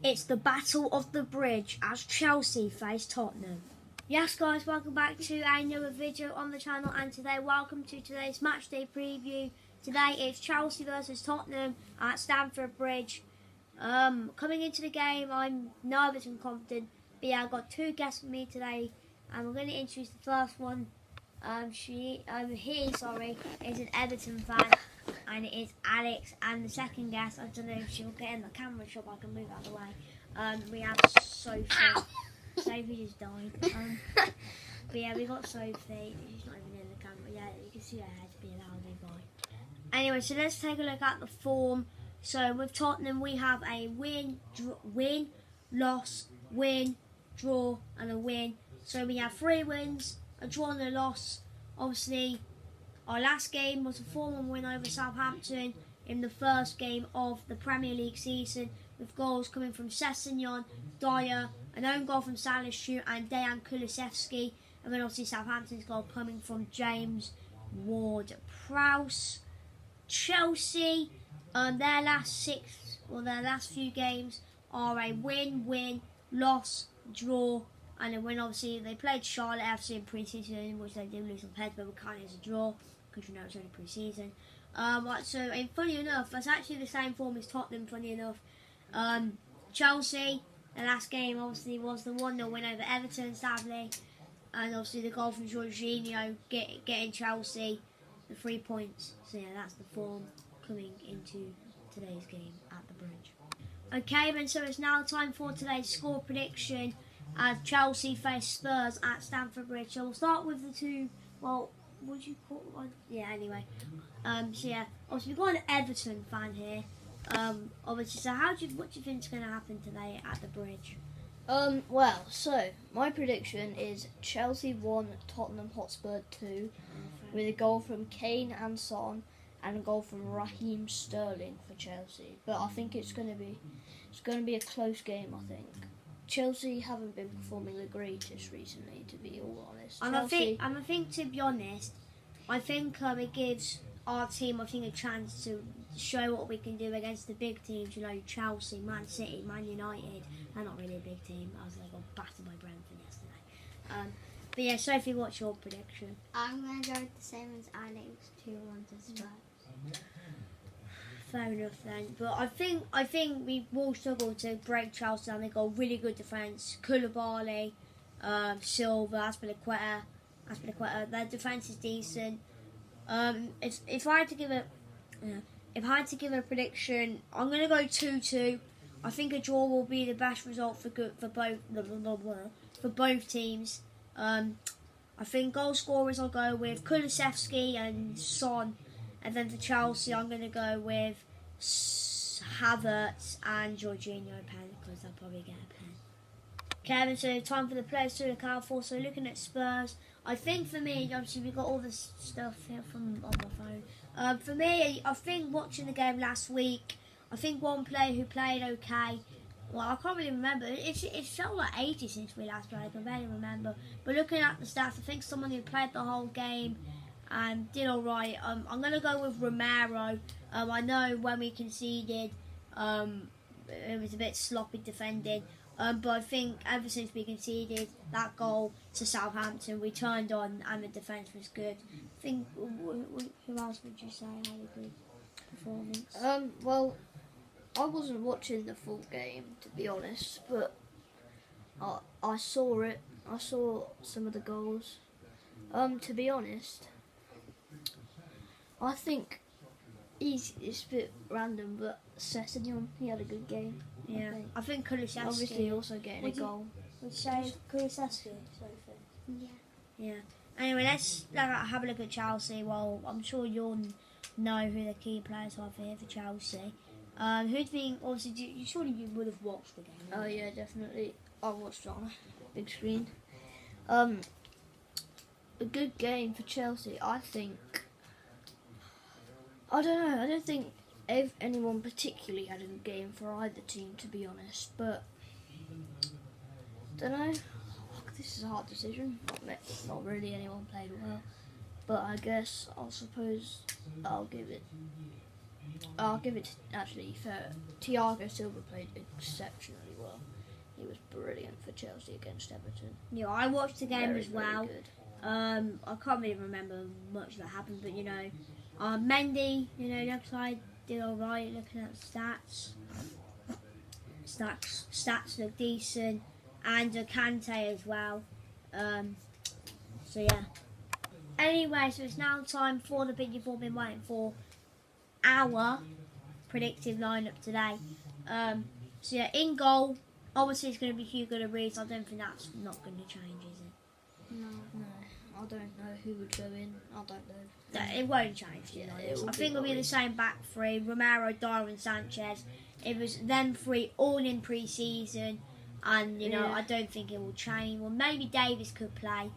It's the Battle of the Bridge as Chelsea face Tottenham. Yes guys, welcome back to another video on the channel, and today welcome to today's matchday preview. Today it's Chelsea versus Tottenham at Stamford Bridge. Coming into the game, I'm nervous and confident, but yeah, I've got two guests with me today, and we're going to introduce the first one. He is an Everton fan, and it is Alex. And the second guest, I don't know if she'll get in the camera shot, I can move out of the way. We have Sophie. Sophie just died. But yeah, we got Sophie. She's not even in the camera. Yeah, you can see her head being a lousy boy. Anyway, so let's take a look at the form. So with Tottenham, we have a win, loss, win, draw, and a win. So we have 3 wins, a draw and a loss. Obviously, our last game was a 4-1 win over Southampton in the first game of the Premier League season, with goals coming from Sessegnon, Dyer, an own goal from Salisu and Dejan Kulusevski, and then obviously Southampton's goal coming from James Ward-Prowse. Chelsea, their last few games are a win, loss, draw, and a win. Obviously, they played Charlotte FC in pre-season, which they did lose on heads, but we can't as a draw because you know it's only pre-season. And funny enough, that's actually the same form as Tottenham. Funny enough, Chelsea, the last game obviously was the 1-0 win over Everton, sadly, and obviously the goal from Jorginho getting Chelsea the 3 points. So yeah, that's the form coming into today's game at the Bridge. Okay, then, so it's now time for today's score prediction as Chelsea face Spurs at Stamford Bridge. So we'll start with the two, well, what do you call it? Yeah, anyway. So yeah, obviously we've got an Everton fan here. Obviously, so what do you think is going to happen today at the Bridge? Well, so my prediction is Chelsea 1, Tottenham Hotspur 2, with a goal from Kane and Son, and a goal from Raheem Sterling for Chelsea. But I think it's going to be a close game. I think Chelsea haven't been performing the greatest recently, to be all honest. I think to be honest, I think it gives our team, I think, a chance to show what we can do against the big teams. You know, Chelsea, Man City, Man United. They're not really a big team, as they got battered by Brentford yesterday. But yeah, Sophie, what's your prediction? I'm going to go with the same as Alex, 2-1 to Spurs. Fair enough then, but I think we will struggle to break Chelsea down. They've got really good defence. Koulibaly, Silva, Azpilicueta. Their defence is decent. If I had to give a prediction, I'm gonna go 2-2. I think a draw will be the best result for both teams. I think goal scorers I'll go with Kulusevski and Son. And then for Chelsea, I'm going to go with Havertz and Jorginho pen, because they'll probably get a pen. Kevin, so time for the players to look out for. So looking at Spurs, I think for me, obviously we've got all this stuff here on my phone. For me, I think watching the game last week, I think one player who played okay, well, I can't really remember. It felt like ages since we last played. I can barely remember. But looking at the stats, I think someone who played the whole game and did alright. I'm going to go with Romero. I know when we conceded, it was a bit sloppy defending. But I think ever since we conceded that goal to Southampton, we turned on and the defence was good. I think, who else would you say had a good performance? Well, I wasn't watching the full game, to be honest, but I saw it. I saw some of the goals. To be honest, I think it's a bit random, but Sessegnon, he had a good game. Yeah, I think Kulusevski obviously also getting a goal. Would you say Kulusevski? Yeah. Yeah. Anyway, let's have a look at Chelsea. Well, I'm sure you'll know who the key players are here for Chelsea. Who do you think? Obviously, surely you would have watched the game. Oh yeah, definitely. I watched it on a big screen. A good game for Chelsea, I think. I don't know. I don't think anyone particularly had a good game for either team, to be honest. But don't know. This is a hard decision. Not really anyone played well. But I guess I'll give it I'll give it actually for Thiago Silva played exceptionally well. He was brilliant for Chelsea against Everton. Yeah, I watched the game Very, as well. Very good. I can't really remember much that happened, but Mendy, looks like did all right. Looking at stats look decent, and Kante as well. So yeah. Anyway, so it's now time for the bit you've all been waiting for. Our predictive lineup today. So yeah, in goal, obviously it's going to be Hugo Lloris. I don't think that's not going to change, is it? No, I don't know who would go in. I don't know. It won't change. Yeah, I think it'll be the same back three: Romero, Dyer, and Sanchez. It was them three all in pre-season, and I don't think it will change. Well, maybe Davis could play.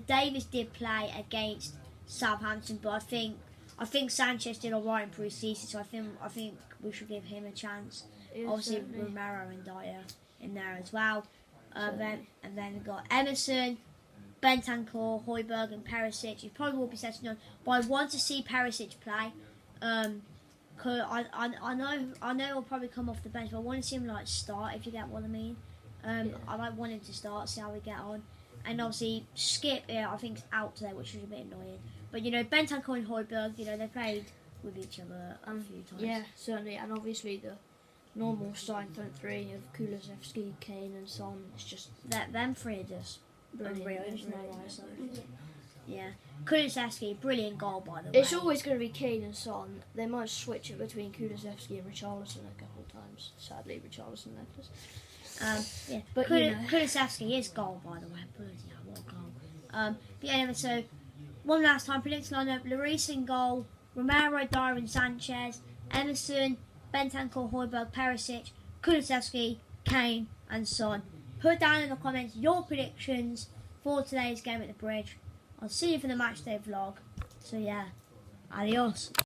Davis did play against Southampton, but I think Sanchez did alright in pre-season, so I think we should give him a chance. Yeah, Obviously, certainly. Romero and Dyer in there as well. Then we've got Emerson, Bentancur, Højbjerg, and Perisic. He probably will be settling on, but I want to see Perisic play. Cause I know he'll probably come off the bench, but I want to see him start. If you get what I mean. I want him to start, see how we get on. And obviously Skip, I think is out today, which is a bit annoying. But Bentancur and Højbjerg, they played with each other a few times. Yeah, certainly, and obviously the normal starting front three of Kulusevski, Kane, and Son. It's just Them three are just brilliant. unreal, isn't Brilliant. it? So, yeah. Kulusevski, brilliant goal by the way. It's always going to be Kane and Son. They might switch it between Kulusevski and Richarlison a couple of times. Sadly, Richarlison left us. Yeah, But, Kulusevski is goal by the way. Bloody hell, what a goal. But yeah, so one last time, predicted lineup: Lloris in goal, Romero, Dyer, and Sanchez, Emerson, Bentancur, Højbjerg, Perisic, Kulusevski, Kane, and Son. Put down in the comments your predictions for today's game at the Bridge. I'll see you for the matchday vlog. So yeah, adios.